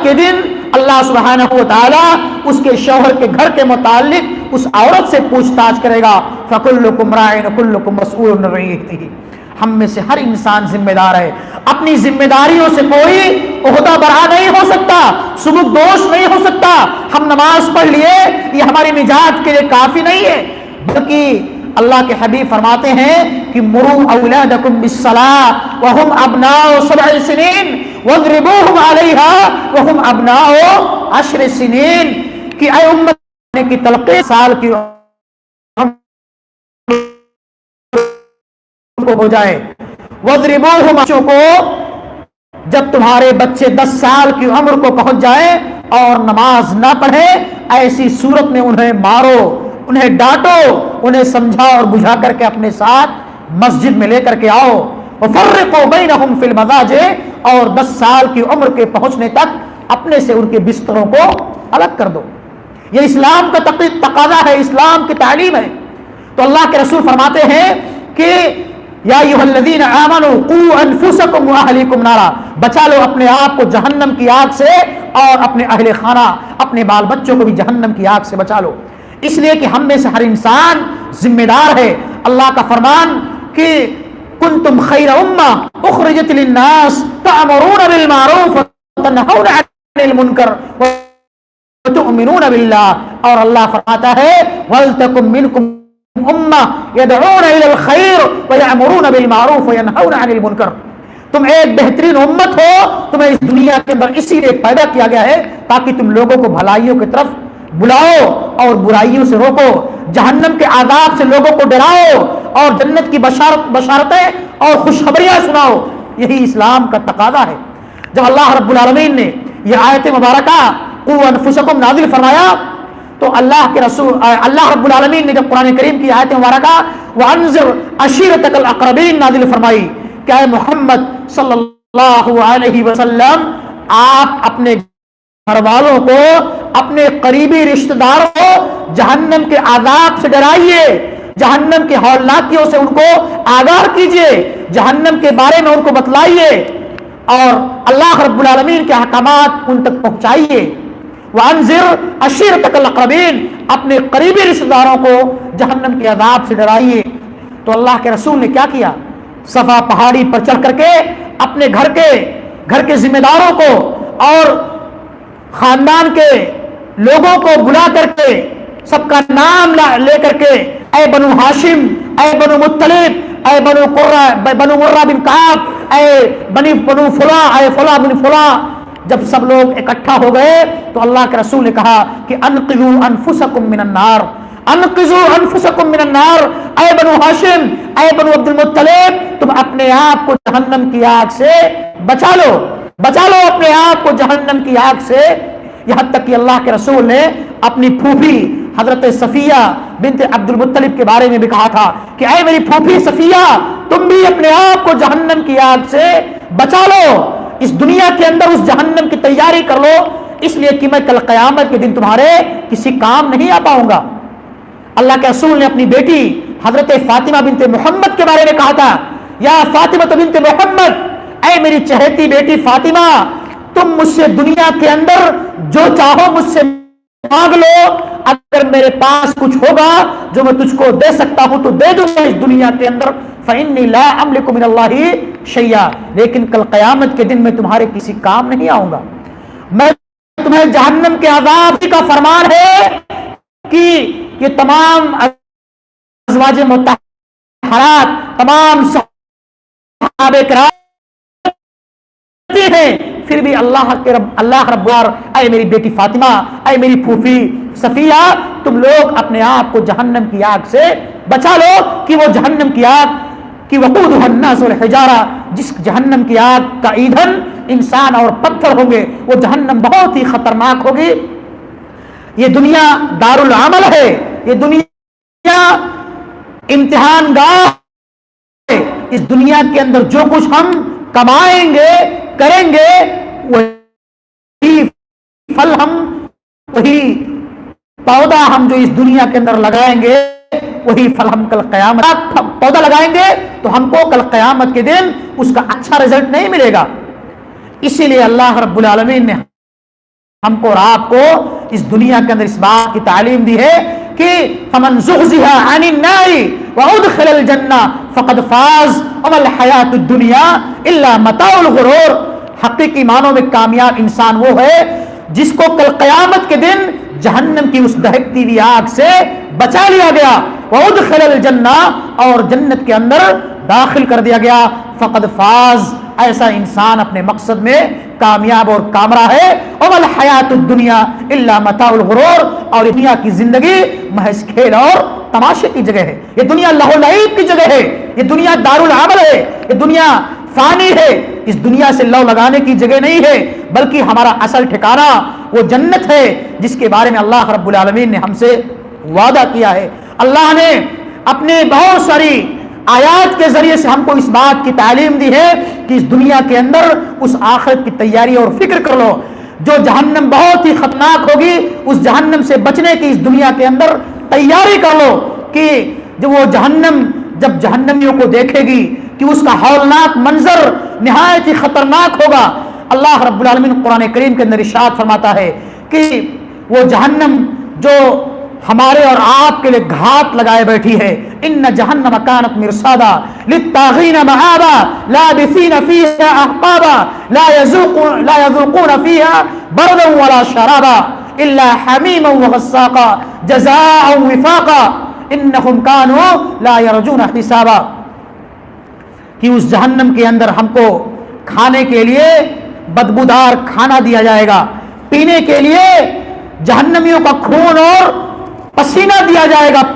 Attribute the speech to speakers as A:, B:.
A: کے دن اللہ سبحانہ و تعالیٰ اس کے شوہر کے گھر کے متعلق اس عورت سے پوچھ تاچھ کرے گا. فَكُلُّكُمْ رَاعٍ وَكُلُّكُمْ مَسْئُولٌ عَن رَعِيَّتِهِ. ہم میں سے ہر انسان ذمہ دار ہے. اپنی ذمہ داریوں سے کوئی عہدہ برا نہیں ہو سکتا, سبک دوش نہیں ہو سکتا. ہم نماز پڑھ لیے یہ ہماری نجات کے لیے کافی نہیں ہے, بلکہ اللہ کے حبیب فرماتے ہیں کہ مروا اولادکم بالصلاۃ وهم ابناء 7 سنین واضربوهم علیہا وهم ابناء 10 سنین. کہ اے امت کی تلقین سال کی کو ہو جائے. واضربوهم, بچوں کو جب تمہارے بچے 10 سال کی عمر کو پہنچ جائیں اور نماز نہ پڑھے ایسی صورت میں انہیں مارو, انہیں ڈانٹو, انہیں سمجھا اور بجھا کر کے اپنے ساتھ مسجد میں لے کر کے آؤ. وفرقوا بینہم فی المضاجع, اور 10 سال کی عمر کے پہنچنے تک اپنے سے ان کے بستروں کو الگ کر دو. یہ اسلام کا تقاضا ہے, اسلام کی تعلیم ہے. تو اللہ کے رسول فرماتے ہیں کہ یا ایھا الذین آمنوا قوا انفسکم واہلیکم نارا, بچا لو اپنے آپ کو جہنم کی آگ سے اور اپنے اہل خانہ اپنے بال بچوں کو بھی جہنم کی آگ سے بچا لو. اس لیے کہ ہم میں سے ہر انسان ذمہ دار ہے. اللہ کا فرمان کہ کنتم خیر امہ اخرجت للناس تأمرون بالمعروف وتنہون عن المنکر وتؤمنون باللہ, اور اللہ فرماتا ہے ولتکن منکم امہ یدعون الی الخیر ویأمرون بالمعروف وینہون عن المنکر. تم ایک بہترین امت ہو, تمہیں اس دنیا کے اندر اسی لیے پیدا کیا گیا ہے تاکہ تم لوگوں کو بھلائیوں کی طرف بلاؤ اور برائیوں سے روکو, جہنم کے عذاب سے لوگوں کو ڈراؤ اور جنت کی بشارتیں اور خوشخبریاں سناؤ. یہی اسلام کا تقاضا ہے. جب اللہ رب العالمین نے یہ آیت مبارکہ قوا انفسکم نازل فرمایا تو اللہ کے رسول اللہ رب العالمین نے جب قرآن کریم کی آیت مبارکہ وانذر عشیرتک الاقربین نازل فرمائی کہ اے محمد صلی اللہ علیہ وسلم آپ اپنے گھر والوں کو, اپنے قریبی رشتہ داروں کو جہنم کے عذاب سے ڈرائیے, جہنم کے ہولناکیوں سے ان کو آگاہ کیجیے, جہنم کے بارے میں ان کو بتلائیے اور اللہ رب العالمین کے احکامات ان تک پہنچائیے. وانذر عشیرتک الاقربین, اپنے قریبی رشتہ داروں کو جہنم کے عذاب سے ڈرائیے. تو اللہ کے رسول نے کیا کیا, صفا پہاڑی پر چڑھ کر کے اپنے گھر کے ذمہ داروں کو اور خاندان کے لوگوں کو بلا کر کے سب کا نام لے کر کے اے بنو ہاشم, اے بنو مطلب, اے بنو مرہ بن کعب, اے بنو فلاں, اے فلاں بن فلاں. جب سب لوگ اکٹھا ہو گئے تو اللہ کے رسول نے کہا کہ انقذوا انفسکم من النار, انقذوا انفسکم من النار. اے بنو ہاشم, اے بنو عبد المطلب, تم اپنے آپ کو جہنم کی آگ سے بچا لو, بچا لو اپنے آپ کو جہنم کی آگ سے. یہاں تک کہ اللہ کے رسول نے اپنی پھوپھی حضرت صفیہ بنت عبد المطلب کے بارے میں بھی کہا تھا کہ اے میری پھوپھی صفیہ, تم بھی اپنے آپ کو جہنم کی آگ سے بچا لو, اس دنیا کے اندر اس جہنم کی تیاری کر لو, اس لیے کہ میں کل قیامت کے دن تمہارے کسی کام نہیں آ پاؤں گا. اللہ کے رسول نے اپنی بیٹی حضرت فاطمہ بنت محمد کے بارے میں کہا تھا یا فاطمہ بنت محمد, اے میری چہیتی بیٹی فاطمہ, تم مجھ سے دنیا کے اندر جو چاہو مجھ سے مانگ لو, اگر میرے پاس کچھ ہوگا جو میں تجھ کو دے سکتا ہوں تو دے دوں گا اس دنیا کے اندر. فإنی لا املک من اللہ شیئا, لیکن کل قیامت کے دن میں تمہارے کسی کام نہیں آؤں گا. میں تمہیں جہنم کے عذاب کا فرمان ہے کہ یہ تمام ازواج مطہرات, تمام صحابہ کرام ہیں, پھر بھی اللہ رب اے میری بیٹی فاطمہ, اے میری پھوپھی صفیہ, تم لوگ اپنے آپ کو جہنم کی آگ سے بچا لو کہ وہ جہنم کی آگ کی وقودها الناس والحجارہ, جس جہنم کی آگ کا ایندھن انسان اور پتھر ہوں گے, وہ جہنم بہت ہی خطرناک ہوگی. یہ دنیا دار العمل ہے, یہ دنیا امتحان گاہ ہے. اس دنیا کے اندر جو کچھ ہم کمائیں گے کریں گے وہی پھل وہی پودا ہم جو اس دنیا کے اندر لگائیں گے وہی پھل ہم کل قیامت پودا لگائیں گے تو ہم کو کل قیامت کے دن اس کا اچھا رزلٹ نہیں ملے گا. اسی لیے اللہ رب العالمین نے ہم کو اور آپ کو اس دنیا کے اندر اس بات کی تعلیم دی ہے کہ فمن زحزح عن النار وادخل الجنہ فقد فاز وما الحیات الدنیا الا متاع الغرور. حقیقی معنوں میں کامیاب انسان وہ ہے جس کو کل قیامت کے دن جہنم کی اس دہکتی ہوئی آگ سے بچا لیا گیا, وادخل الجنہ اور جنت کے اندر داخل کر دیا گیا. فقد فاز, ایسا انسان اپنے مقصد میں کامیاب اور کامرہ ہے. وما الحیات الدنیا الا متاع الغرور, اور دنیا کی زندگی محض کھیل اور تماشے کی جگہ ہے. یہ دنیا لہو لعب کی جگہ ہے, یہ دنیا دارالعمل ہے, یہ دنیا فانی ہے. اس دنیا سے لو لگانے کی جگہ نہیں ہے, بلکہ ہمارا اصل ٹھکانہ وہ جنت ہے جس کے بارے میں اللہ رب العالمین نے ہم سے وعدہ کیا ہے. اللہ نے اپنے بہت ساری آیات کے ذریعے سے ہم کو اس بات کی تعلیم دی ہے کہ اس دنیا کے اندر اس آخرت کی تیاری اور فکر کر لو. جو جہنم بہت ہی خطرناک ہوگی, اس جہنم سے بچنے کی اس دنیا کے اندر تیاری کر لو کہ جب وہ جہنم جب جہنمیوں کو دیکھے گی کہ اس کا ہولناک منظر نہایت ہی خطرناک ہوگا. اللہ رب العالمین قرآن کریم کے اندر ارشاد فرماتا ہے کہ وہ جہنم جو ہمارے اور آپ کے لیے گھات لگائے بیٹھی ہے, ان جہنم کانت مرصادا للطاغین مآبا لابثین فیہا احقابا لا یذوقون فیہا بردا ولا شرابا الا حمیما وغساقا جزاء وفاقا انہم کانوا لا یرجون حسابا. کہ اس جہنم کے اندر ہم کو کھانے کے لیے بدبودار کھانا دیا جائے گا, پینے کے لیے جہنمیوں کا خون اور پسینہ دیا جائے گا.